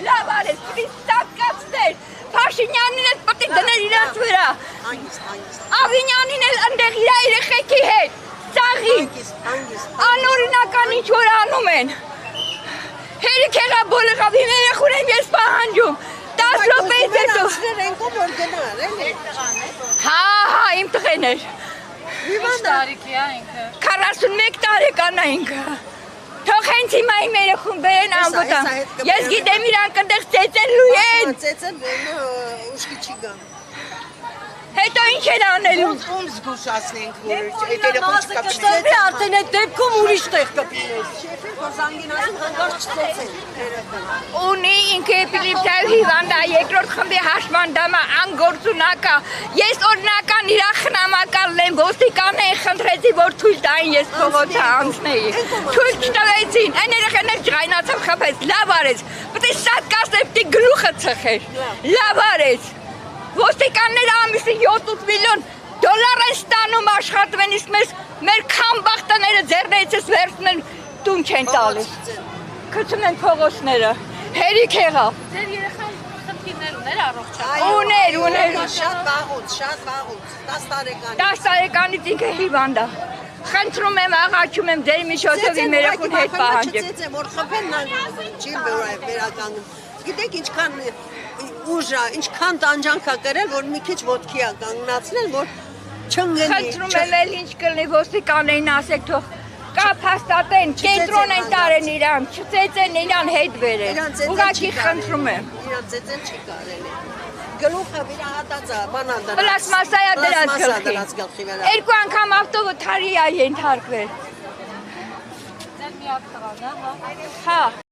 Լավ արես, պրիստակացներ, Փաշինյանին էլ պտի դներ իրաց վրա, Աղինյանին էլ ընդեղ իրա երեխեքի հետ, ծաղի, անօրինական ինչ որ անում են, հերիք եղա բոլեղավ, իմ երեխուն եմ ես պահանջում, 10 րոպեից հետո, հա, իմ տղեն էր, 41 տարեկան է ինքը, թող հենց հիմա իմ երեխուն բերեն անվտանգ, ես գիտեմ իրանք ընդեղ ծեծելու են, հետո ինչ են անելու, ում զգուշացնենք, որ այդ երեխուն չկապչնենք, արդեն այդ դեպքում ուրիշ տեղ կպինես, շեֆին, որ զանգինասին հանգարց չծեցեն, ունի ինքը էպիլեպսիայով հիվանդ է, երկրորդ խմբի հաշմանդամը անգործունակա, ես օրինական իրա խնամակալն եմ, ոստիկաններին խնդրեցի, որ թույլ տային ես փողոցը անցնեի, թույլ չտվեցին, այն երեխաներ ջղայնացավ խփեց, լավ արեց, պետք է շատ կասել, պետք է գլուխը ծխեր, լավ արեց, ոստիկանները ամիսի 7 միլիոն դոլար են ստանում աշխատվեն, իսկ մեր քամբախտները ձեռներիցս վերցնում տուն չեն տալիս, քցում են փողոցները, հերիք եղավ։ Ձեր երեխան խնդիրներ ուներ առողջական։ Ուներ։ շատ վաղուց, 10 տարեկան։ 10 տարեկանից ինքը հիվանդ է։ Խնդրում եմ, աղաչում եմ ձեր միջոցով իմ երեխուն հետ պահանջեք։ Որ խփեն չի վերականգնում։ Գիտեք ինչքան ուժ է, ինչքան տանջանք է կրել, որ մի քիչ ոտքի է կանգնացնել, որ չընկնի։ Խնդրում եմ էլ ինչ կլինի ոստիկաններին ասեք թող կապ հաստատեն, կենտրոն են տարեն իրան, չծեծեն իրան հետ բերեն։ Ուղղակի խնդրում եմ։ Իրան ծեծեն չի կարելի։ Գլուխը վիրահատած է, բանա դրած։ Պլաստմասա է դրած գլխի։ 2 անգամ ավտովթարի է ենթարկվել։ Ձեր միակ տղան, հա։ Հա։